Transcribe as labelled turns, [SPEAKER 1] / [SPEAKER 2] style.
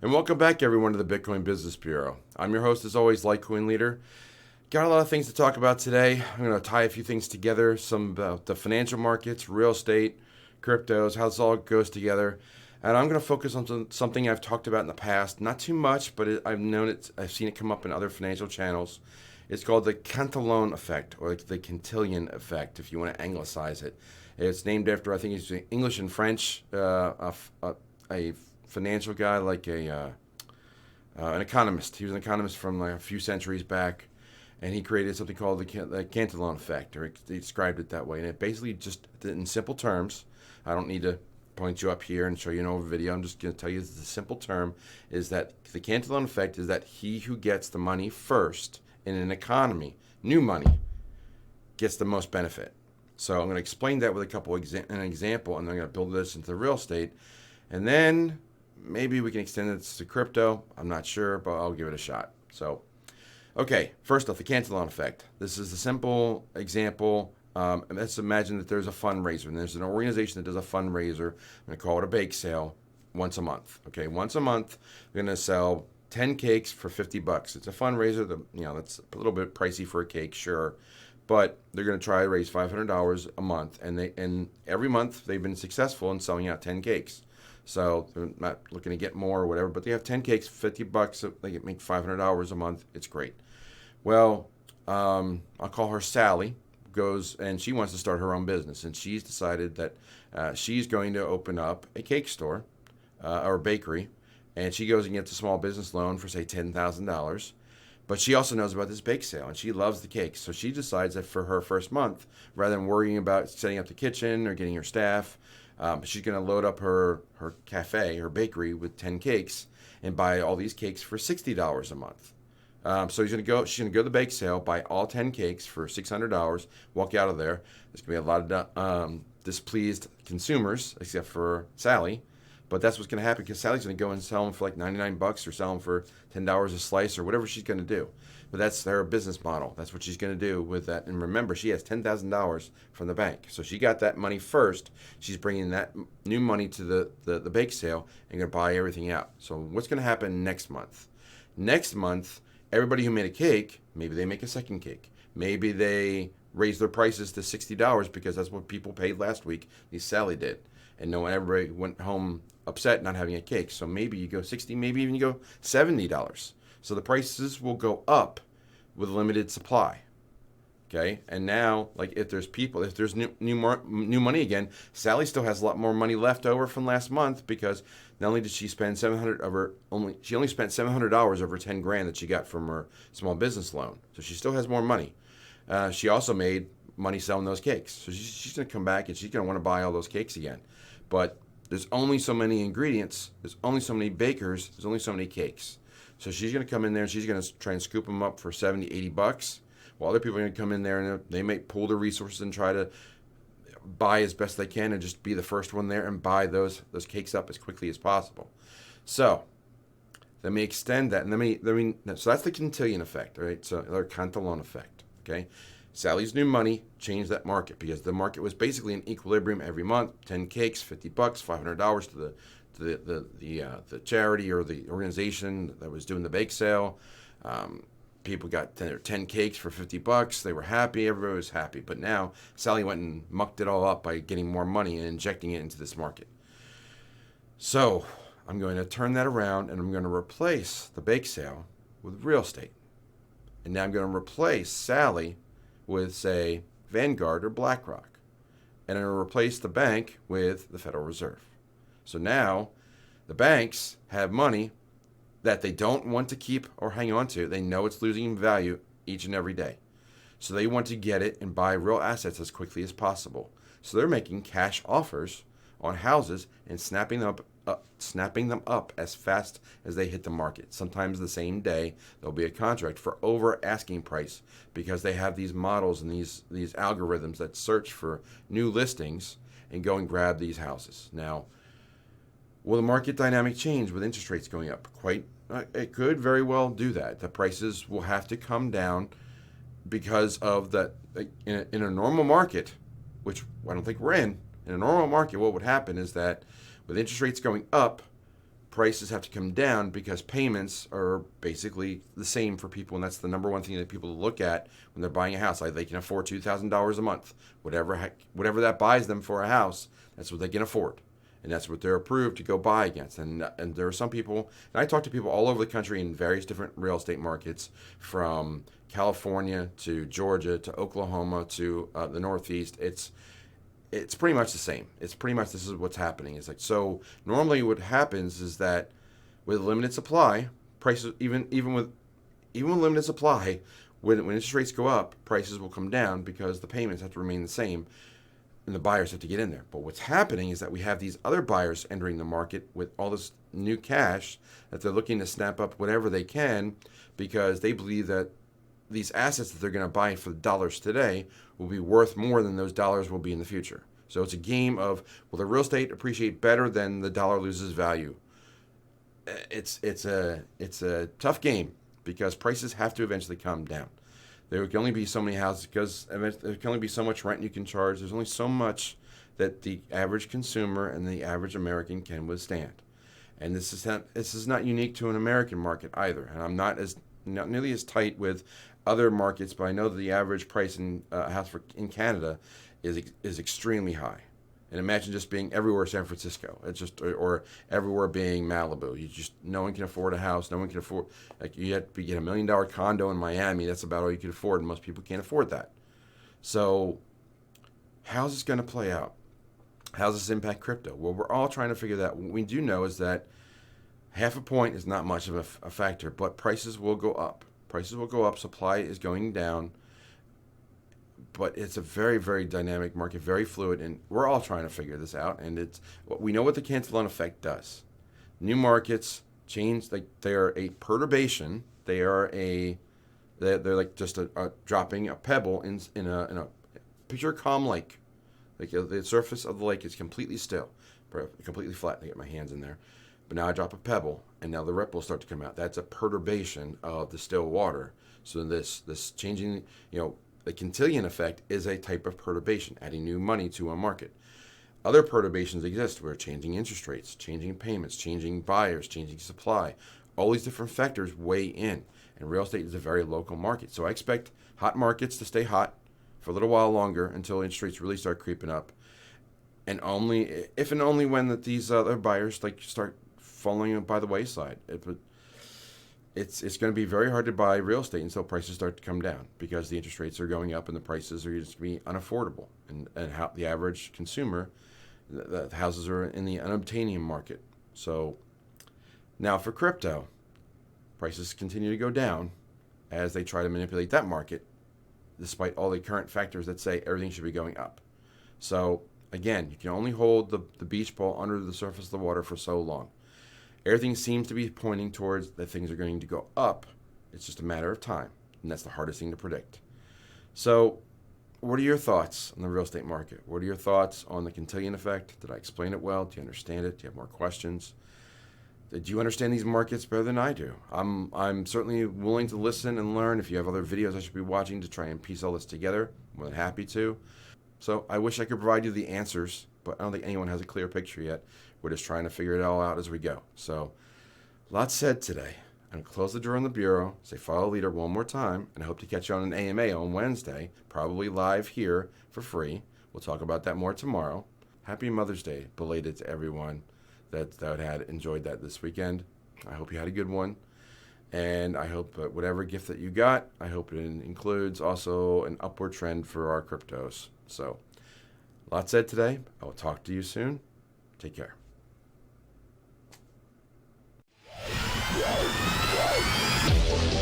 [SPEAKER 1] And welcome back, everyone, to the Bitcoin Business Bureau. I'm your host, as always, LitecoinLeader. Got a lot of things to talk about today. I'm going to tie a few things together, some about the financial markets, real estate, cryptos, how this all goes together. And I'm going to focus on something I've talked about in the past, not too much, but I've seen it come up in other financial channels. It's called the Cantillon effect, or the Cantillon effect, if you want to anglicize it. It's named after, I think it's English and French, a financial guy, like an economist. He was an economist from like a few centuries back, and he created something called the Cantillon effect, or he described it that way. And it basically, just in simple terms, I don't need to point you up here and show you an over video. I'm just going to tell you the simple term is that the Cantillon effect is that he who gets the money first in an economy, new money, gets the most benefit. So I'm going to explain that with an example, and then I'm going to build this into real estate, and then maybe we can extend it to crypto. I'm not sure, but I'll give it a shot. So, okay, first off, the Cantillon effect. This is a simple example. Let's imagine that there's a fundraiser, and there's an organization that does a fundraiser. I'm going to call it a bake sale once a month. Okay, once a month, we're going to sell 10 cakes for $50. It's a fundraiser. That's a little bit pricey for a cake, sure. But they're going to try to raise $500 a month, and every month they've been successful in selling out 10 cakes. So they're not looking to get more or whatever, but they have 10 cakes, $50. They make $500 a month. It's great. Well, I'll call her Sally. Goes and she wants to start her own business, and she's decided that she's going to open up a cake store or a bakery, and she goes and gets a small business loan for say $10,000. But she also knows about this bake sale, and she loves the cakes. So she decides that for her first month, rather than worrying about setting up the kitchen or getting her staff, she's going to load up her cafe, her bakery, with 10 cakes and buy all these cakes for $60 a month. So she's going to go to the bake sale, buy all 10 cakes for $600, walk out of there. There's going to be a lot of displeased consumers, except for Sally. But that's what's going to happen, because Sally's going to go and sell them for like $99 or sell them for $10 a slice or whatever she's going to do. But that's her business model. That's what she's going to do with that. And remember, she has $10,000 from the bank. So she got that money first. She's bringing that new money to the bake sale and going to buy everything out. So what's going to happen next month? Next month, everybody who made a cake, maybe they make a second cake. Maybe they raise their prices to $60 because that's what people paid last week. At least Sally did. And everybody went home upset not having a cake. So maybe you go $60, maybe even you go $70. So the prices will go up with limited supply. Okay, and now, like, if there's new money again, Sally still has a lot more money left over from last month, because not only did she spend she only spent $700 over 10 grand that she got from her small business loan. So she still has more money. She also made money selling those cakes. So she's going to come back and she's going to want to buy all those cakes again. But there's only so many ingredients, there's only so many bakers, there's only so many cakes. So she's going to come in there and she's going to try and scoop them up for $70, $80. Well, other people are going to come in there and they may pool their resources and try to buy as best they can and just be the first one there and buy those cakes up as quickly as possible. So let me extend that, and so that's the Cantillon effect, right? So, or Cantillon effect. Okay, Sally's new money changed that market, because the market was basically in equilibrium every month. 10 cakes, $50, $500 to the charity or the organization that was doing the bake sale. People got 10 cakes for $50. They were happy. Everybody was happy. But now Sally went and mucked it all up by getting more money and injecting it into this market. So I'm going to turn that around, and I'm going to replace the bake sale with real estate. And now I'm going to replace Sally with, say, Vanguard or BlackRock. And I'm going to replace the bank with the Federal Reserve. So now the banks have money that they don't want to keep or hang on to. They know it's losing value each and every day. So they want to get it and buy real assets as quickly as possible. So they're making cash offers on houses and snapping them up as fast as they hit the market. Sometimes the same day there'll be a contract for over asking price, because they have these models and these algorithms that search for new listings and go and grab these houses. Now, will the market dynamic change with interest rates going up? It could very well do that. The prices will have to come down because of that. In a normal market, which I don't think we're in a normal market, what would happen is that with interest rates going up, prices have to come down because payments are basically the same for people, and that's the number one thing that people look at when they're buying a house. Like, they can afford $2,000 a month, whatever that buys them for a house. That's what they can afford, and that's what they're approved to go buy against. And there are some people, and I talk to people all over the country in various different real estate markets, from California to Georgia to Oklahoma to the Northeast. It's pretty much the same. It's pretty much, this is what's happening. It's like, so normally what happens is that with limited supply, prices, even with limited supply, when interest rates go up, prices will come down because the payments have to remain the same and the buyers have to get in there. But what's happening is that we have these other buyers entering the market with all this new cash that they're looking to snap up whatever they can, because they believe that these assets that they're going to buy for dollars today will be worth more than those dollars will be in the future. So it's a game of, will the real estate appreciate better than the dollar loses value? It's a tough game, because prices have to eventually come down. There can only be so many houses, because there can only be so much rent you can charge. There's only so much that the average consumer and the average American can withstand. And this is not unique to an American market either. And I'm not nearly as tight with other markets, but I know that the average price in a house in Canada is extremely high. And imagine just being everywhere San Francisco. It's just, or everywhere being Malibu. No one can afford a house. No one can afford, like, you have to get $1 million condo in Miami. That's about all you can afford, and most people can't afford that. So how's this going to play out? How's this impact crypto? Well, we're all trying to figure that out. What we do know is that half a point is not much of a factor, but prices will go up. Prices will go up. Supply is going down. But it's a very, very dynamic market, very fluid, and we're all trying to figure this out. And we know what the cancel-on effect does. New markets change, like, they are a perturbation. They're like just a dropping a pebble in a picture a calm lake. Like, the surface of the lake is completely still, completely flat. I get my hands in there. But now I drop a pebble, and now the ripples start to come out. That's a perturbation of the still water. So this changing, the Cantillon effect is a type of perturbation, adding new money to a market. Other perturbations exist, where changing interest rates, changing payments, changing buyers, changing supply, all these different factors weigh in. And real estate is a very local market. So I expect hot markets to stay hot for a little while longer until interest rates really start creeping up. And only if and only when these other buyers start falling by the wayside. It's going to be very hard to buy real estate until prices start to come down, because the interest rates are going up and the prices are just going to be unaffordable. And how the average consumer, the houses are in the unobtainium market. So now for crypto, prices continue to go down as they try to manipulate that market, despite all the current factors that say everything should be going up. So again, you can only hold the beach ball under the surface of the water for so long. Everything seems to be pointing towards that things are going to go up. It's just a matter of time, and that's the hardest thing to predict. So what are your thoughts on the real estate market? What are your thoughts on the Cantillon effect? Did I explain it well? Do you understand it? Do you have more questions? Do you understand these markets better than I do? I'm certainly willing to listen and learn. If you have other videos I should be watching to try and piece all this together, I'm more than happy to. So I wish I could provide you the answers, but I don't think anyone has a clear picture yet. We're just trying to figure it all out as we go. So, lots said today. I'm going to close the door on the bureau, say follow leader one more time, and I hope to catch you on an AMA on Wednesday, probably live here for free. We'll talk about that more tomorrow. Happy Mother's Day, belated to everyone that had enjoyed that this weekend. I hope you had a good one. And I hope whatever gift that you got, I hope it includes also an upward trend for our cryptos. So, lots said today. I will talk to you soon. Take care.
[SPEAKER 2] Yeah.